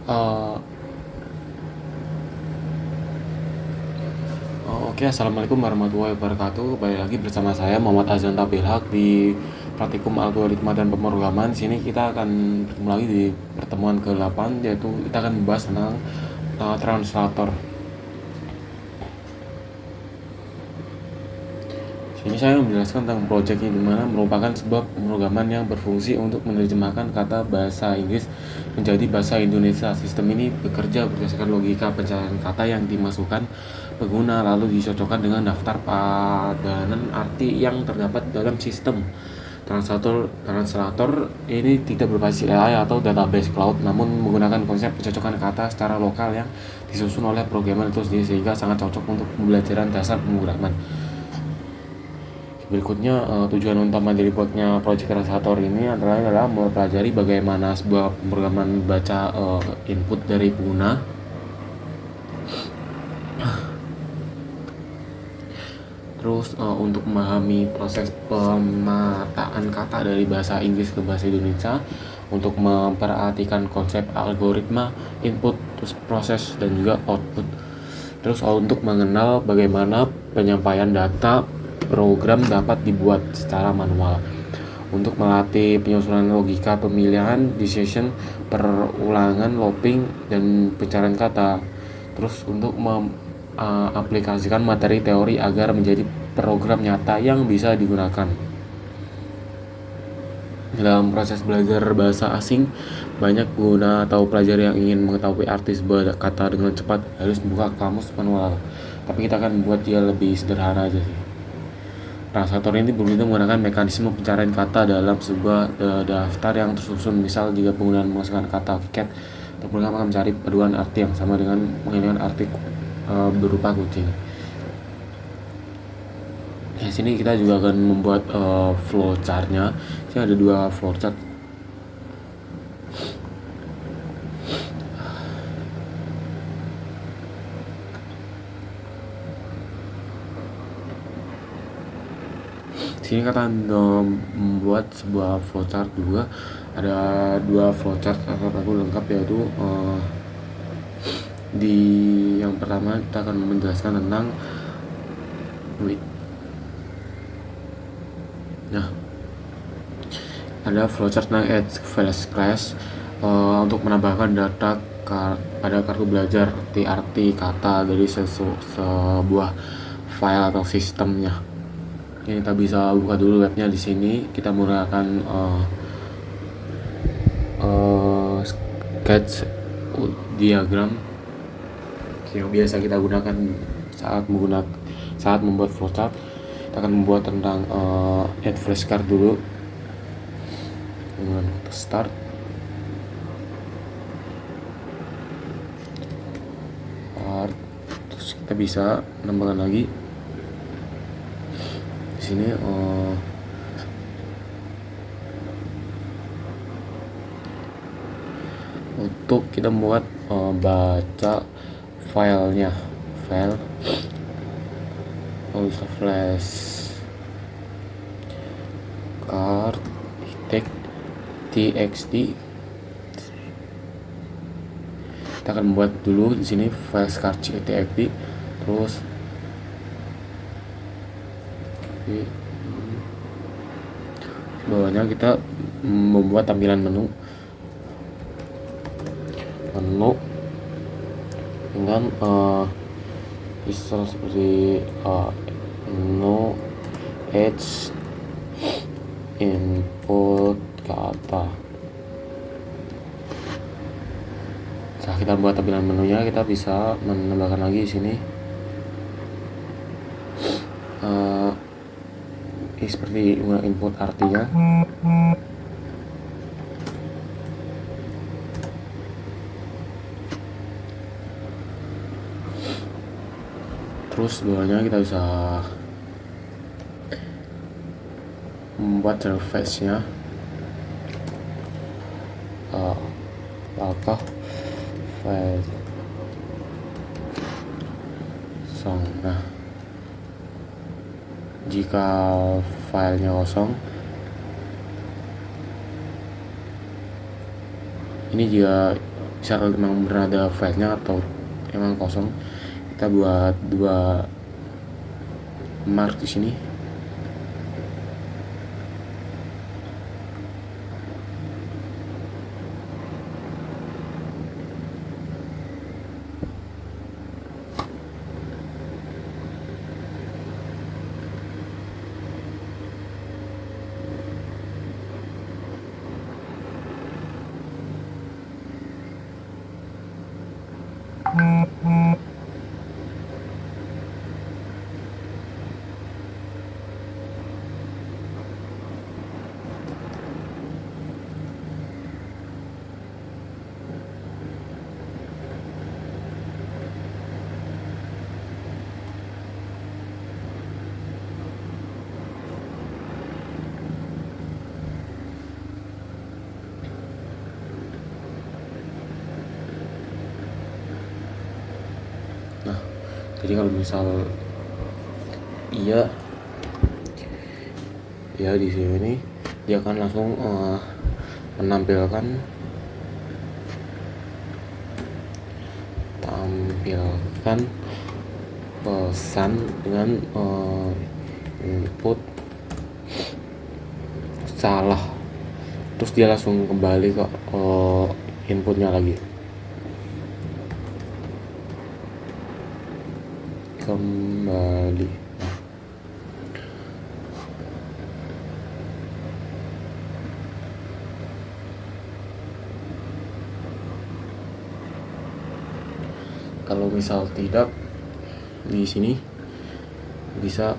Eh, oke, Assalamualaikum warahmatullahi wabarakatuh. Balik lagi bersama saya Muhammad Azan Tabilhaq di Praktikum Algoritma dan Pemrograman. Sini kita akan bertemu lagi di pertemuan ke-8, yaitu kita akan membahas tentang translator. Sini saya menjelaskan tentang proyek ini, di mana merupakan sebuah pemrograman yang berfungsi untuk menerjemahkan kata bahasa Inggris menjadi bahasa Indonesia. Sistem ini bekerja berdasarkan logika pencarian kata yang dimasukkan pengguna lalu dicocokkan dengan daftar padanan arti yang terdapat dalam sistem. Translator ini tidak berbasis AI atau database cloud, namun menggunakan konsep pencocokan kata secara lokal yang disusun oleh programmer itu sendiri, sehingga sangat cocok untuk pembelajaran dasar pemrograman. Berikutnya, tujuan utama dari buatnya Project Translator ini adalah mempelajari bagaimana sebuah pemrograman baca input dari pengguna, terus untuk memahami proses pemetaan kata dari bahasa Inggris ke bahasa Indonesia, untuk memperhatikan konsep algoritma input, terus proses dan juga output, terus untuk mengenal bagaimana penyampaian data program dapat dibuat secara manual, untuk melatih penyusunan logika pemilihan, decision, perulangan, looping, dan pencarian kata, terus untuk aplikasikan materi teori agar menjadi program nyata yang bisa digunakan. Dalam proses belajar bahasa asing, banyak pengguna atau pelajar yang ingin mengetahui arti sebuah kata dengan cepat harus membuka kamus manual. Tapi kita akan membuat dia lebih sederhana aja sih. Translator ini berguna menggunakan mekanisme pencarian kata dalam sebuah daftar yang tersusun. Misal, jika penggunaan memasukkan kata cat, program akan mencari paduan arti yang sama dengan menghilangkan arti berupa kucing. Di sini kita juga akan membuat flowchart-nya. Sini ada dua flowchart. Sini kita akan membuat sebuah flowchart juga. Ada dua flowchart aku lengkap, yaitu di yang pertama kita akan menjelaskan tentang ada flowchart tentang add files class untuk menambahkan data pada kartu belajar arti kata dari sebuah file atau sistemnya. Ini kita bisa buka dulu webnya. Di sini kita menggunakan sketch diagram yang biasa kita gunakan saat membuat flowchart. Kita akan membuat tentang add flashcard dulu dengan start. Terus kita bisa nambahkan lagi di sini untuk kita membuat baca filenya, file flash card txt. Kita akan membuat dulu di sini file card txt, terus di bawahnya kita membuat tampilan menu dengan install seperti no edge input kata. Setelah kita buat tampilan menunya, kita bisa menambahkan lagi di sini seperti input artinya. Terus bawahnya kita bisa membuat interface-nya apakah file song. Nah, jika filenya kosong, ini jika misal memang berada filenya atau emang kosong, kita buat 2 mark di sini. Nah, jadi kalau misal iya ya di sini dia akan langsung menampilkan pesan dengan input salah, terus dia langsung kembali ke inputnya lagi. Kembali. Kalau misal tidak, di sini bisa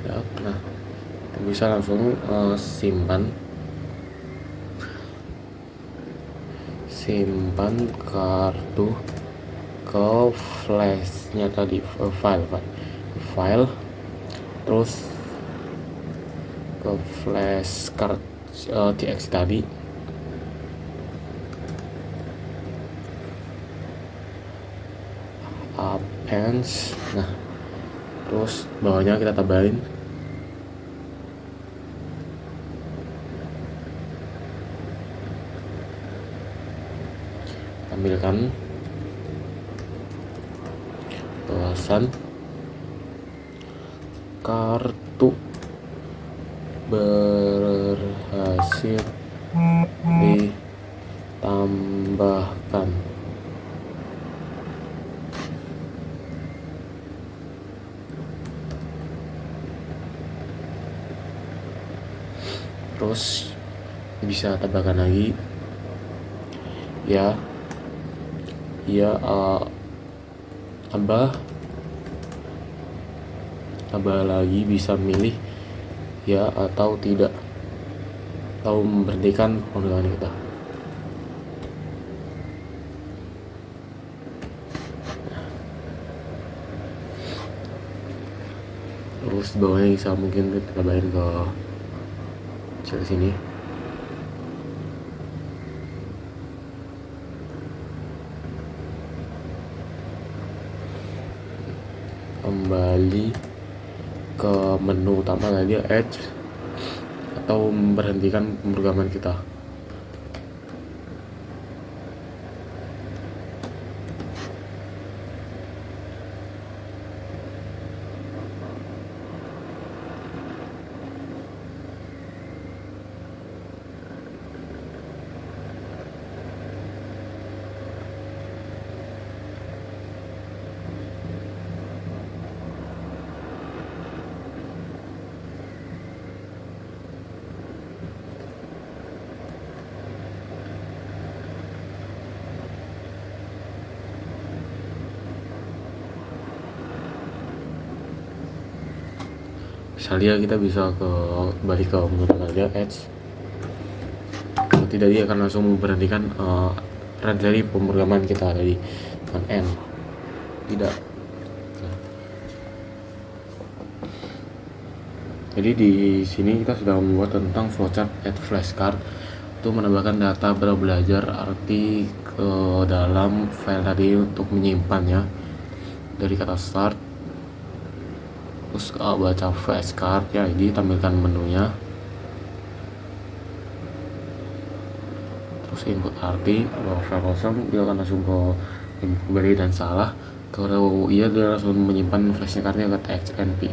tidak. Nah, bisa langsung simpan kartu ke flashnya tadi, file terus ke flash card tx tadi, appends. Nah, terus bawahnya kita tambahin tampilkan balasan kartu berhasil ditambahkan. Terus bisa tambahkan lagi ya tambah lagi, bisa milih ya atau tidak, atau memberhentikan penggunaan kita. Terus bawahnya bisa mungkin kita tambahin ke sini. Kembali ke menu utama tadi, Edge, atau memberhentikan pemrograman kita. Misalnya kita bisa kembali ke menu utama Edge. Kalau tidak, dia akan langsung memberhentikan run dari pemrograman kita dari end. Tidak. Nah. Jadi di sini kita sudah membuat tentang flowchart add flashcard untuk menambahkan data belajar arti ke dalam file tadi untuk menyimpannya dari kata start. Terus baca flashcard ya, ini tampilkan menunya. terus input arti. Kalau file kosong dia akan langsung ke input value dan salah. Kalau iya dia langsung menyimpan flash cardnya ke txnp.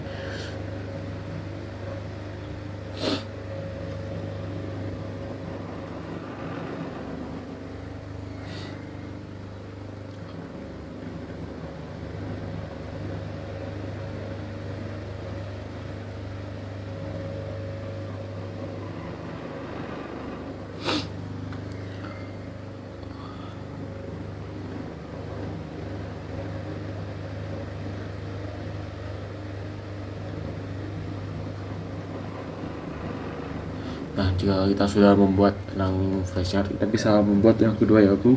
Nah, jika kita sudah membuat benang flashcard, kita bisa membuat yang kedua, yaitu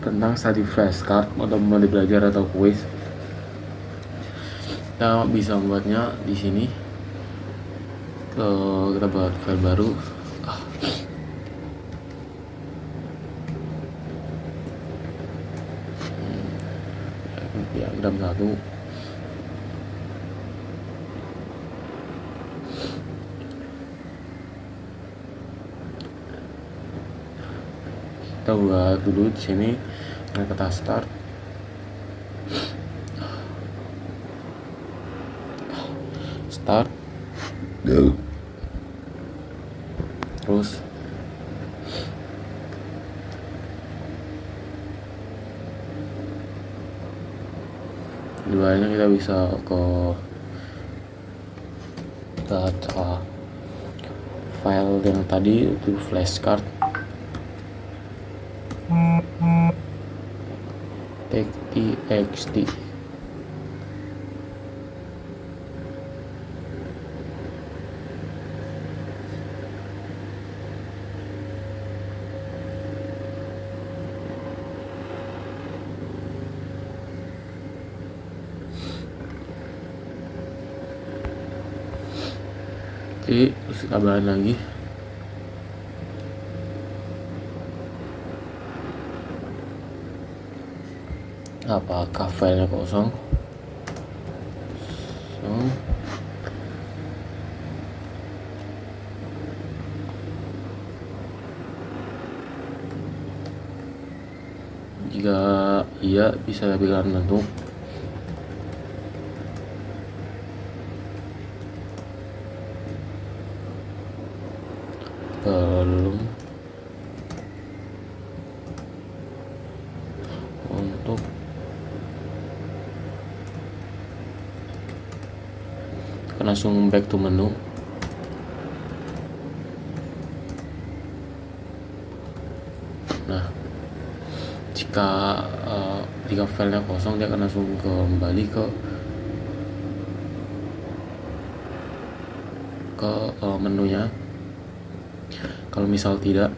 tentang study flashcard atau memilih belajar atau kuis. Kita bisa membuatnya di sini. Kita buat file baru. Diagram 1. Kita buat dulu di sini. Kita start. Terus keduanya kita bisa ke data file yang tadi itu flashcard txt. Oke, terus kita tambahan lagi. Apakah filenya kosong? Jika iya, bisa tampilkan bentuk. Belum. Untuk langsung back to menu. Nah, jika filenya kosong, dia akan langsung kembali ke menunya. Kalau misal tidak,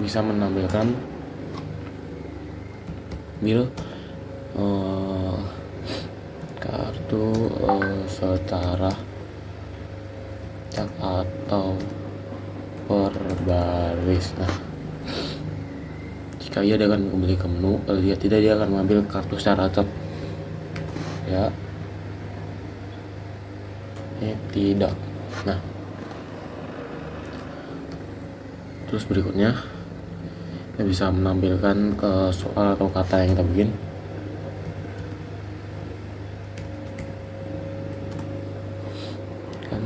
bisa menampilkan kartu secara cak atau per baris. Nah, jika iya dia akan kembali ke menu, kalau dia tidak, dia akan mengambil kartu secara acak. Ya, ini tidak. Nah, terus berikutnya kita bisa menampilkan ke soal atau kata yang kita bikin. Kan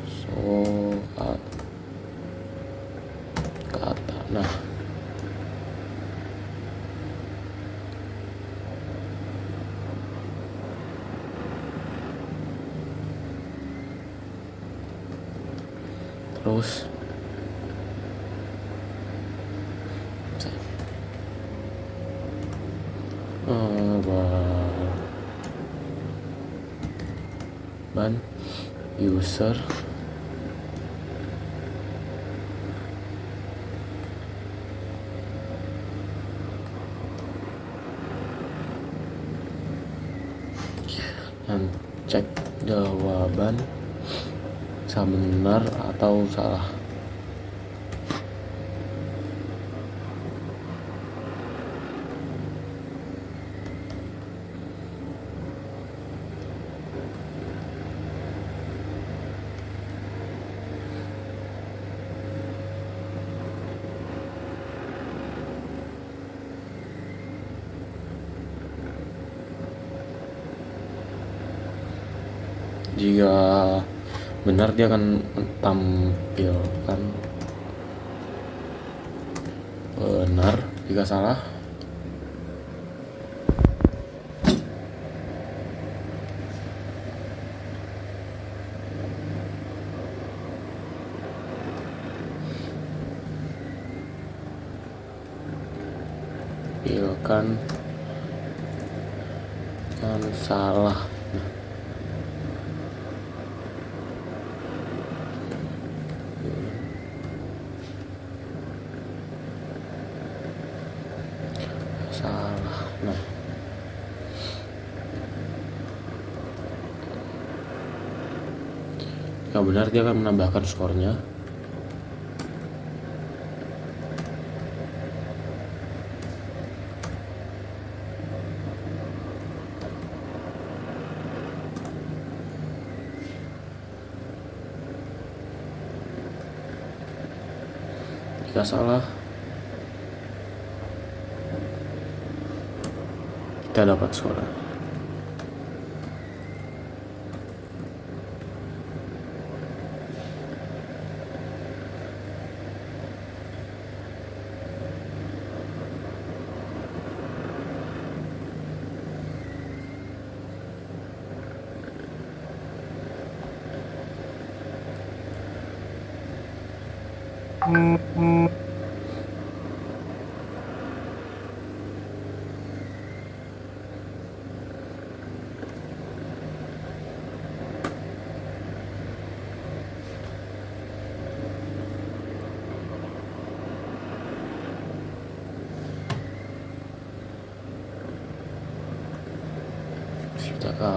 soal kata. Nah, terus ban user dan cek jawaban sama benar atau salah. Jika benar dia akan tampilkan benar, jika salah tampilkan kan salah. Salah. Nah, jika benar dia akan menambahkan skornya. Jika salah, kita dapat skor. Kita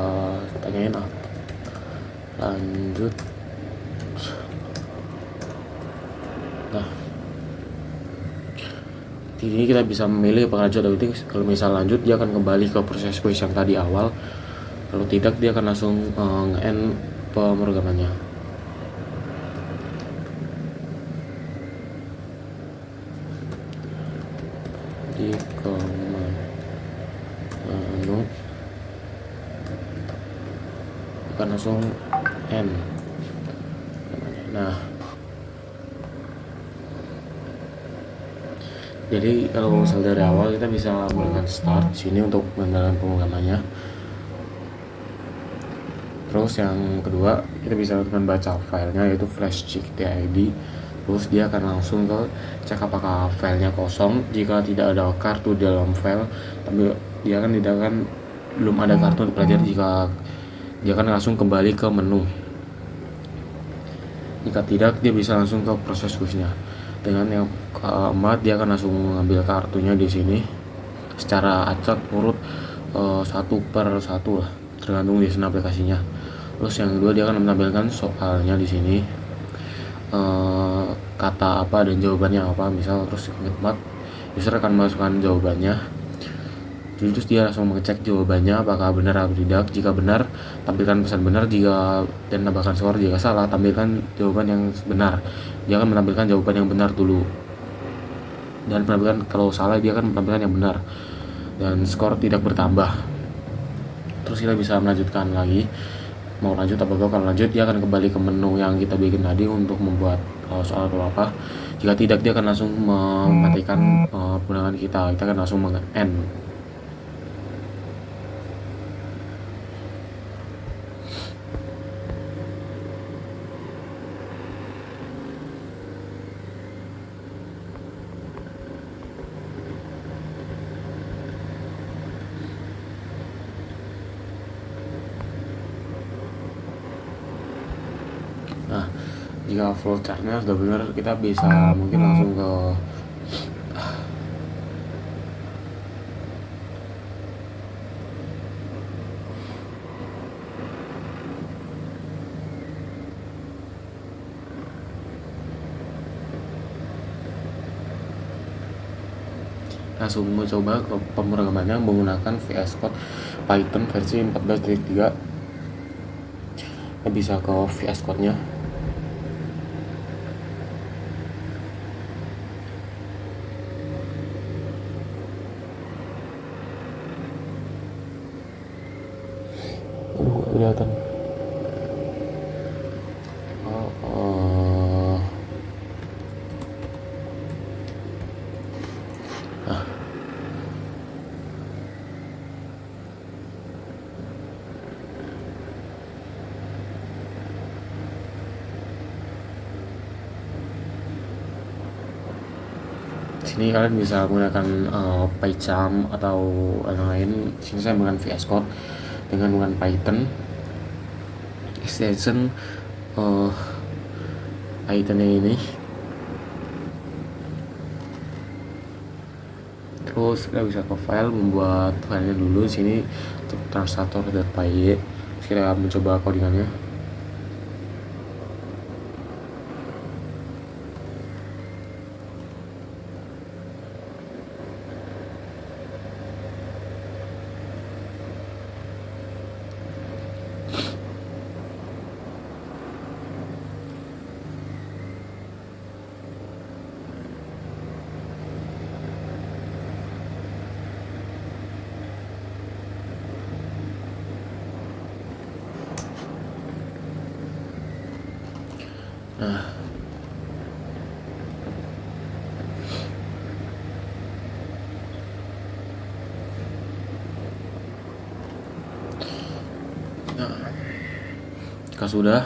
tanyain apa? Lanjut. Nah, di sini kita bisa memilih apakah lanjut atau tidak. Kalau misal lanjut, dia akan kembali ke proses quiz yang tadi awal. Kalau tidak, dia akan langsung nge-end pemrogramannya. Di menu akan langsung end. Nah, jadi kalau misal dari awal kita bisa melakukan start sini untuk menjalankan pemrogramannya. Terus yang kedua, kita bisa lakukan baca filenya, yaitu flash.ctid. Terus dia akan langsung ke cek apakah filenya kosong. Jika tidak ada kartu dalam file, tapi dia akan tidak akan belum ada kartu untuk pelajar, jika dia akan langsung kembali ke menu. Jika tidak, dia bisa langsung ke proses quiznya. Dengan yang keempat, dia akan langsung mengambil kartunya di sini secara acak urut satu per satu lah, tergantung di sini aplikasinya. Terus yang kedua, dia akan menampilkan soalnya di sini, kata apa dan jawabannya apa, misal. Terus yang keempat, user akan memasukkan jawabannya. Terus dia langsung mengecek jawabannya apakah benar atau tidak. Jika benar, tampilkan pesan benar, jika dan tambahkan skor. Jika salah, tampilkan jawaban yang benar. Dia akan menampilkan jawaban yang benar dulu, dan menampilkan kalau salah dia akan menampilkan yang benar, dan skor tidak bertambah. Terus kita bisa melanjutkan lagi, mau lanjut apa enggak. Kalau lanjut, dia akan kembali ke menu yang kita bikin tadi untuk membuat soal atau apa. Jika tidak, dia akan langsung mematikan penggunaan kita akan langsung meng-end. Nah, jika flowchartnya sudah benar, kita bisa mungkin langsung ke langsung mencoba ke pemrogramannya menggunakan VS Code Python versi 14.3. Bisa ke VS Code nya. Kelihatan. Sini kalian bisa menggunakan PyCharm atau yang lain. Sini saya menggunakan VS Code dengan menggunakan Python extension Pythonnya ini. Terus kita bisa ke file, membuat filenya dulu. Sini untuk translator.py. Kita mencoba codingannya. Jika sudah,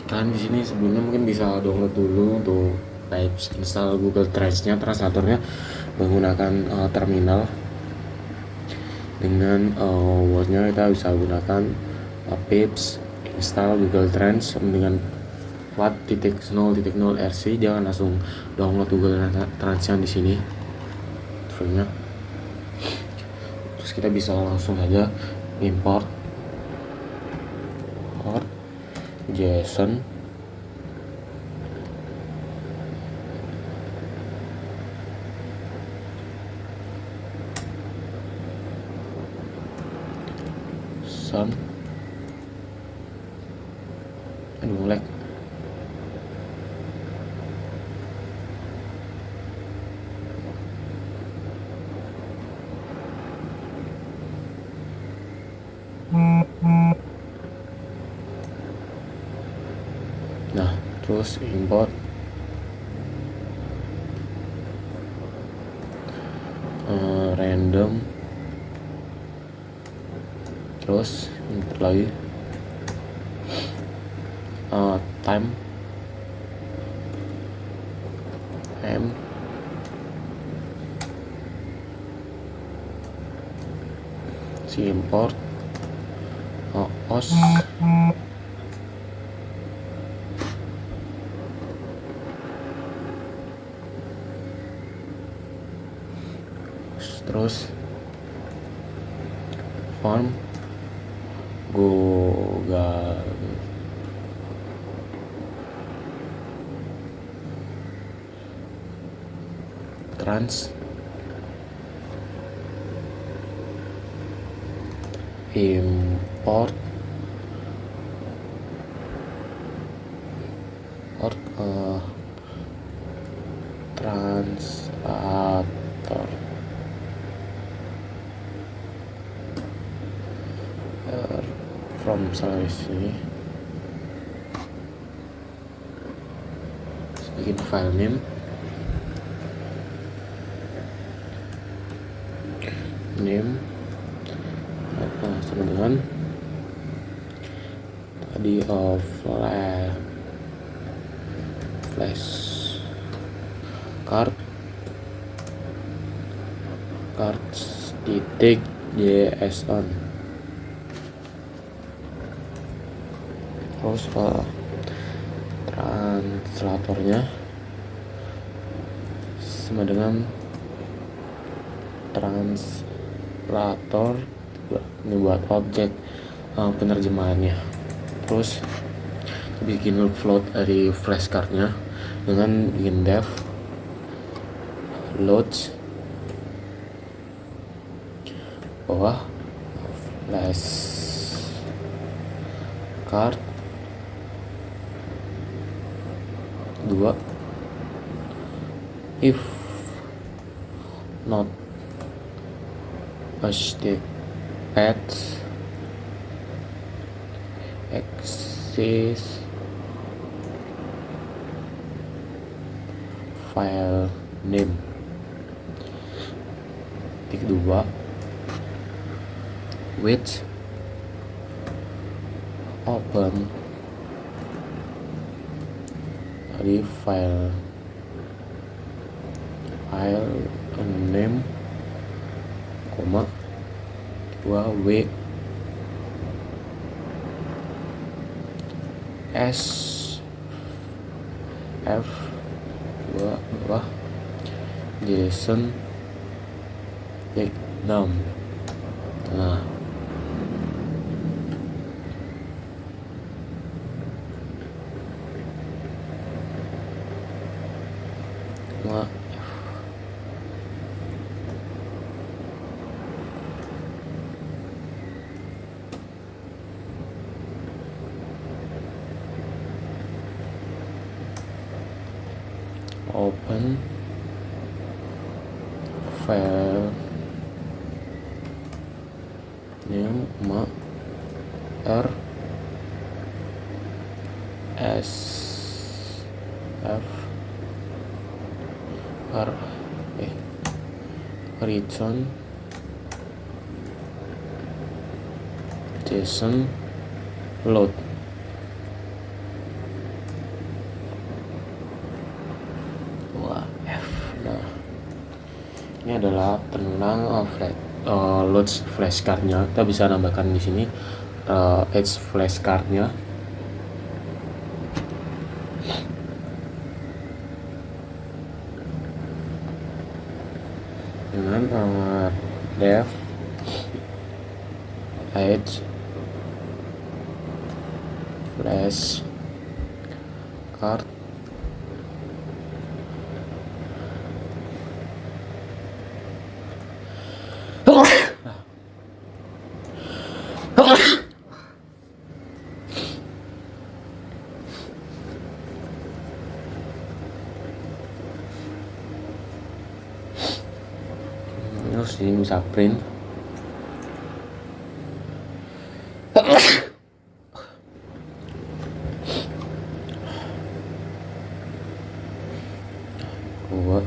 kalian di sini sebelumnya mungkin bisa download dulu untuk install Google Translate-nya, translatornya menggunakan terminal. Dengan Word-nya kita bisa gunakan pips install Google Trans dengan 4.0.0 RC. Jangan langsung download Google Translate di sini filenya. Terus kita bisa langsung saja import JSON lag. Nah, terus import random, terus import lagi time si import os terus form Google Trans import translator from sini bikin file name sama dengan tadi flash cards titik JSON. Terus translatornya sama dengan translator ini buat objek penerjemahannya. Terus bikin float dari flashcardnya dengan bikin dev load bawah flashcard 2 if not hashtag path access file name. Titik 2 which open dari file name, 2 w s f 2 bawah JSON 6. Nah, open file name r s f r return JSON load. Nah, ini adalah tentang load flashcardnya. Kita bisa nambahkan di sini edge flashcardnya dengan dev edge flashcard terus ini bisa print buat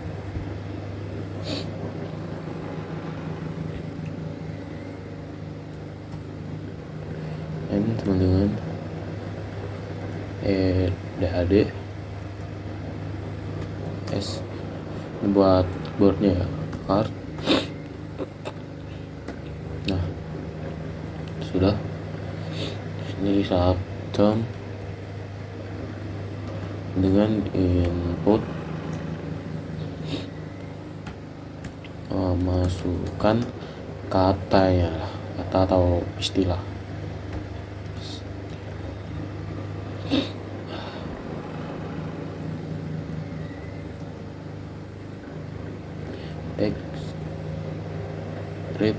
teman-teman DAD S ini buat boardnya ya, card. Nah, sudah ini saat term dengan input masukkan katanya lah, kata atau istilah. Text read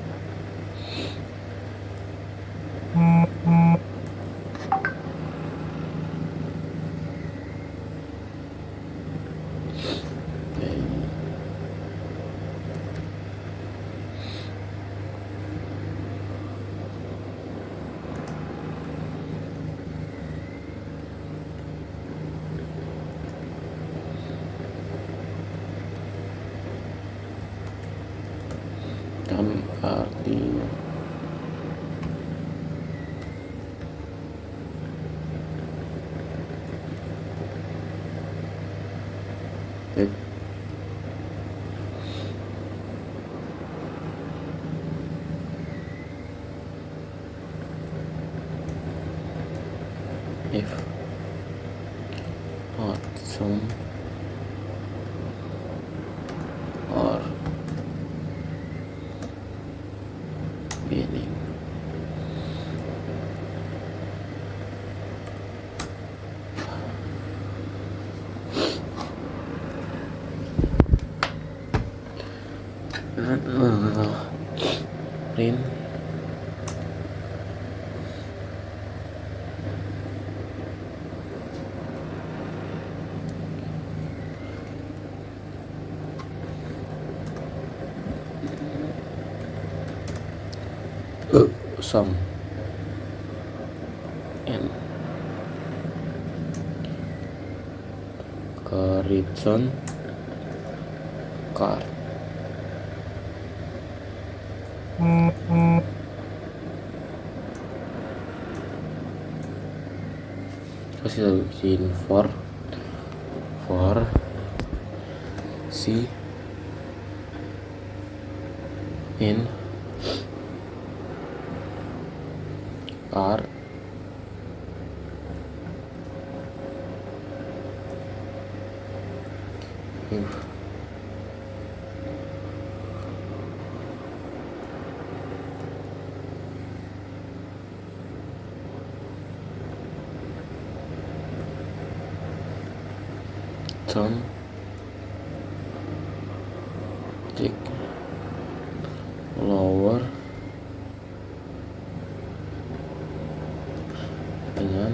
kami artinya if not some or beginning print sum and comparison card. Terus kita bikin for C in card if some tick lower dengan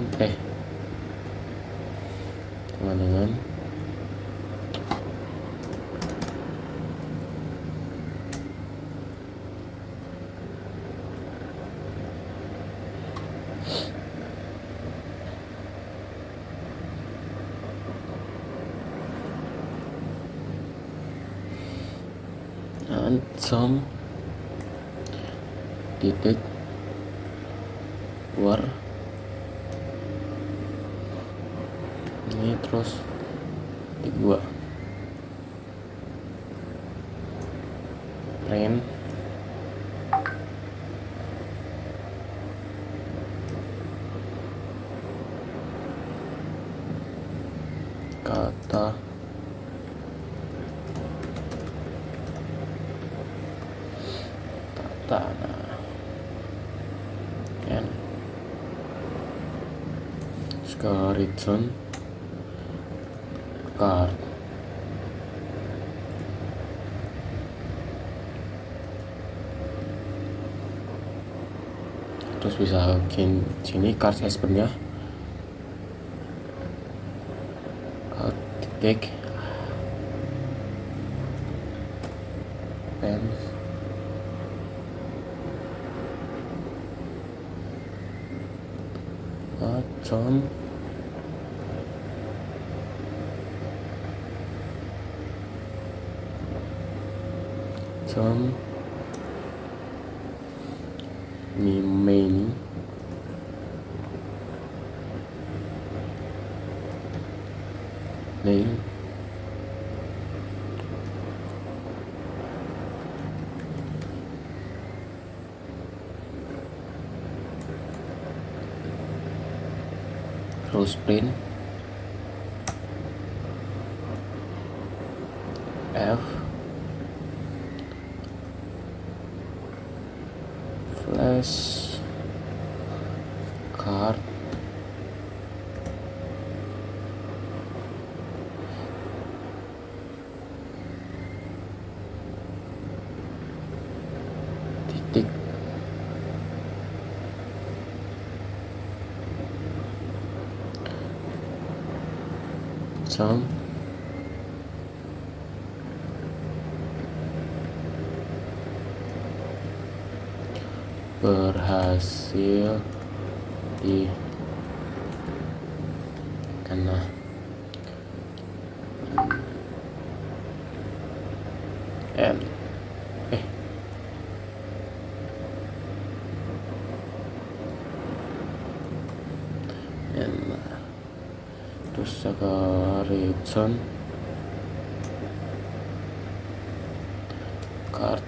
and some titik war ini terus titik 2 print kata tanah and comparison card. Terus bisa bikin sini card husbandnya titik pens some remaining name terus print F flash card titik some berhasil di karena and terus comparison card.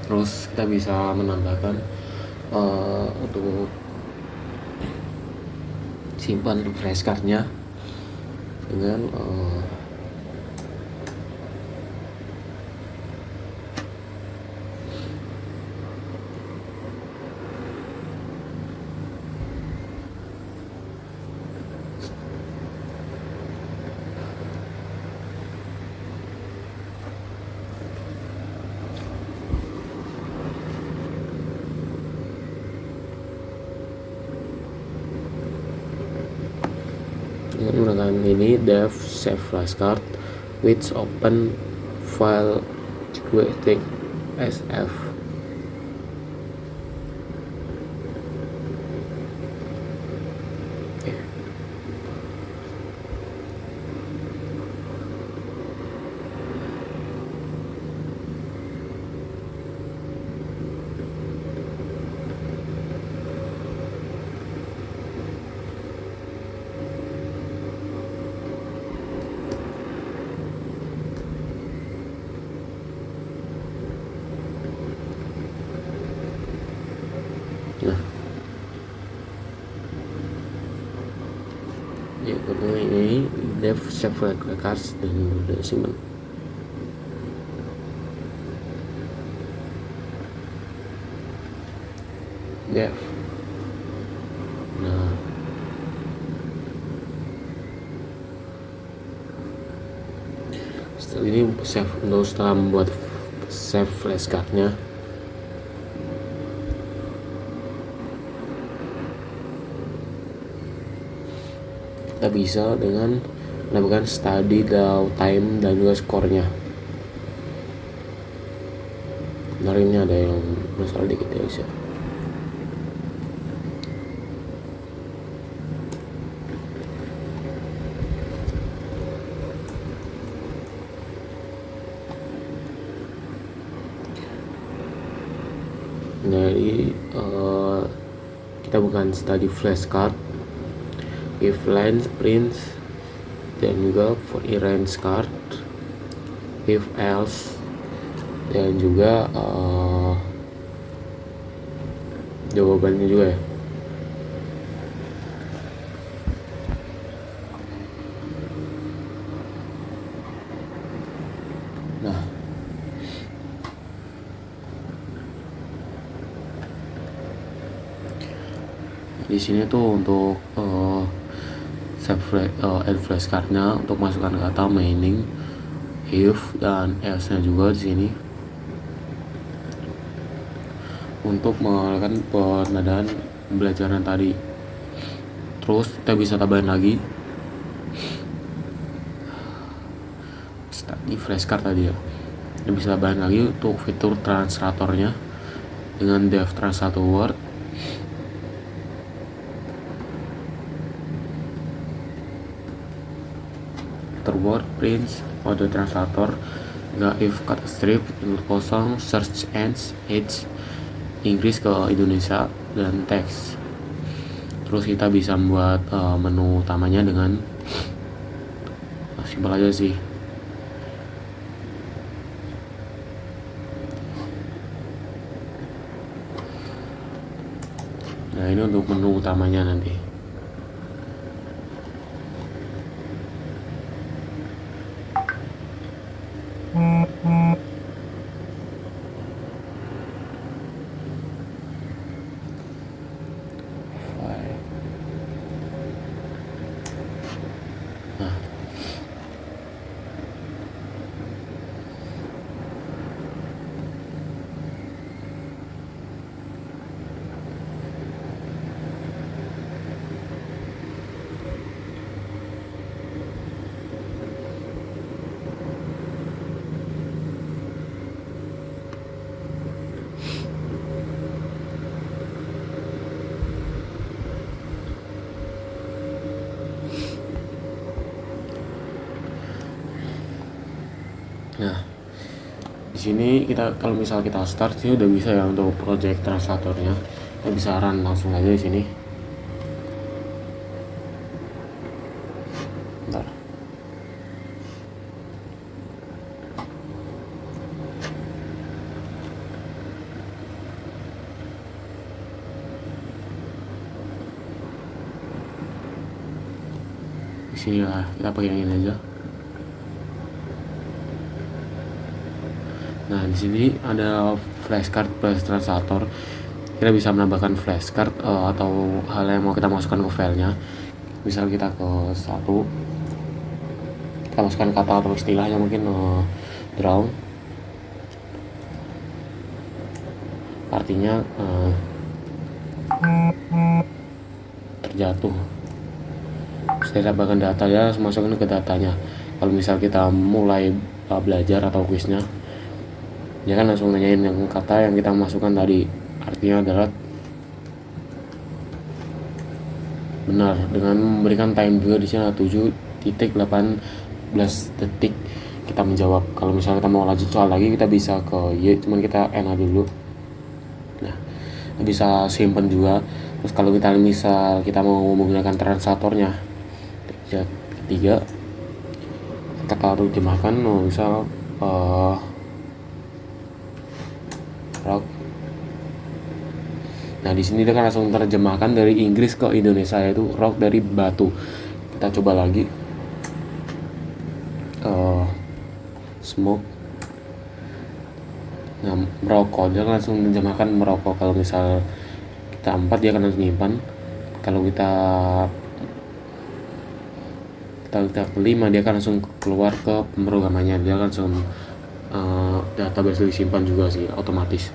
Terus kita bisa menambahkan untuk simpan flashcardnya dengan dengan menggunakan ini dev save flashcard which open file sf. Nah, ya kemudian ini dev save flashcards dan udah simpan. Dev. Nah, setelah ini setelah membuat save flashcardnya, kita bisa dengan menambahkan study draw time dan juga skornya. Nah, ini ada yang masalah dikit ya guys ya. Jadi kita bukan study flashcard, if lines prints, dan juga for errands card, if else, dan juga jawabannya juga ya. Nah, di sini tuh untuk add flashcardnya untuk masukkan kata meaning, if dan else nya juga di sini untuk melakukan penadaan pembelajaran tadi. Terus kita bisa tambahin lagi di flashcard tadi ya. Kita bisa tambahin lagi untuk fitur translatornya dengan dev translator word. Word prints auto translator, nggak if kata strip kosong search ends H Inggris ke Indonesia dan teks. Terus kita bisa membuat menu utamanya dengan simpel aja sih. Nah, ini untuk menu utamanya nanti. Nah, di sini kita kalau misal kita start sih udah bisa ya untuk project translatornya. Kita bisa run langsung aja di sini. Bentar. Di sini lah kita pakai yang ini aja. Nah, di sini ada flashcard plus translator. Kita bisa menambahkan flashcard atau hal yang mau kita masukkan ke filenya. Misal kita ke satu, kita masukkan kata atau istilahnya mungkin drown. Artinya terjatuh. saya tambahkan data, ya langsung masukin ke datanya. Kalau misal kita mulai belajar atau kuisnya, dia kan langsung nanyain yang kata yang kita masukkan tadi, artinya adalah benar dengan memberikan time juga di sini 7.18 detik kita menjawab. Kalau misalnya kita mau lanjut soal lagi, kita bisa ke Y, cuman kita enak dulu. Nah, bisa simpen juga. Terus kalau kita misal kita mau menggunakan translatornya, ketiga kita terjemahkan, misal rock. Nah, di sini dia kan langsung terjemahkan dari Inggris ke Indonesia, yaitu rock dari batu. Kita coba lagi, smoke. Nah, merokok, dia kan langsung menjemahkan merokok. Kalau misal kita 4, dia akan langsung nyimpan. Kalau kita 5, dia akan langsung keluar ke pemrogramannya. Dia akan langsung database disimpan juga sih otomatis.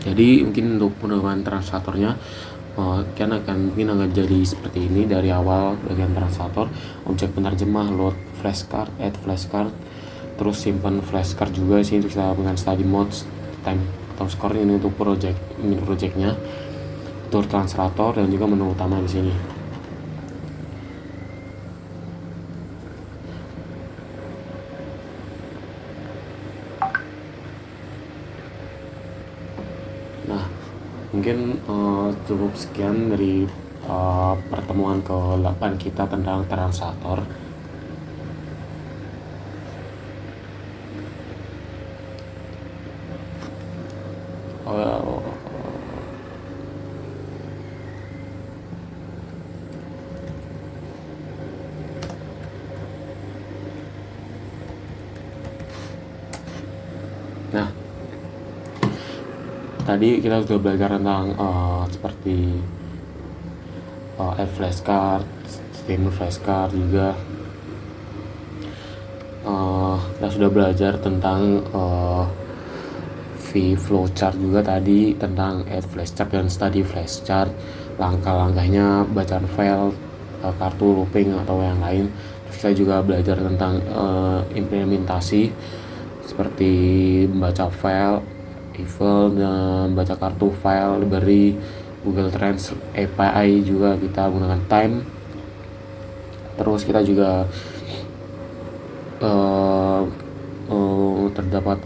Jadi mungkin untuk penerapan translatornya kan mungkin akan jadi seperti ini. Dari awal bagian translator, objek penerjemah, load flashcard, add flashcard, terus simpan flashcard juga sih kita dengan study mode, time atau score ini untuk projectnya, tour translator, dan juga menu utama di sini. Nah, mungkin cukup sekian dari pertemuan ke-8 kita tentang translator. Nah, tadi kita sudah belajar tentang seperti add flashcard, stimulus flashcard juga. Kita sudah belajar tentang flowchart juga tadi, tentang add flashchart dan study flashchart, langkah-langkahnya, bacaan file, kartu looping atau yang lain. Terus kita juga belajar tentang implementasi seperti membaca file, eval, dan baca kartu file, library, Google Trends, API juga kita gunakan time. Terus kita juga terdapat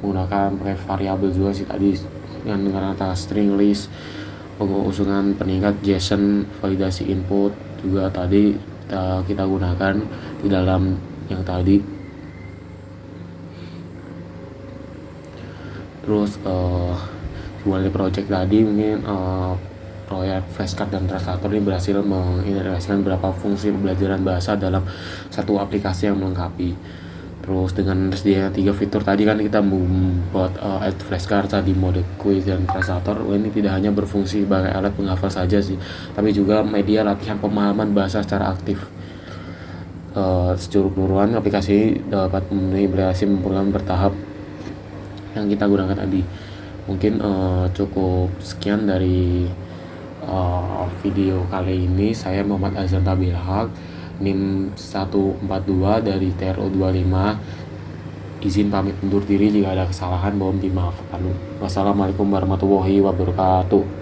menggunakan pakai variabel juga sih tadi, dengan kata string list, usungan peningkat, JSON, validasi input juga tadi kita gunakan di dalam yang tadi. Terus mulai project tadi, mungkin proyek flashcard dan translator ini berhasil mengintegrasikan beberapa fungsi pembelajaran bahasa dalam satu aplikasi yang melengkapi. Terus dengan tersedia 3 fitur tadi kan kita membuat add flashcard tadi, mode quiz dan translator. Ini tidak hanya berfungsi sebagai alat penghafal saja sih, tapi juga media latihan pemahaman bahasa secara aktif. Secara keseluruhan aplikasi dapat berhasil memperoleh bertahap yang kita gunakan tadi. Mungkin cukup sekian dari video kali ini. Saya Muhammad Azhar Tabilhaq, NIM 142 dari TRO 25. Izin pamit undur diri, jika ada kesalahan mohon dimaafkan. Wassalamualaikum warahmatullahi wabarakatuh.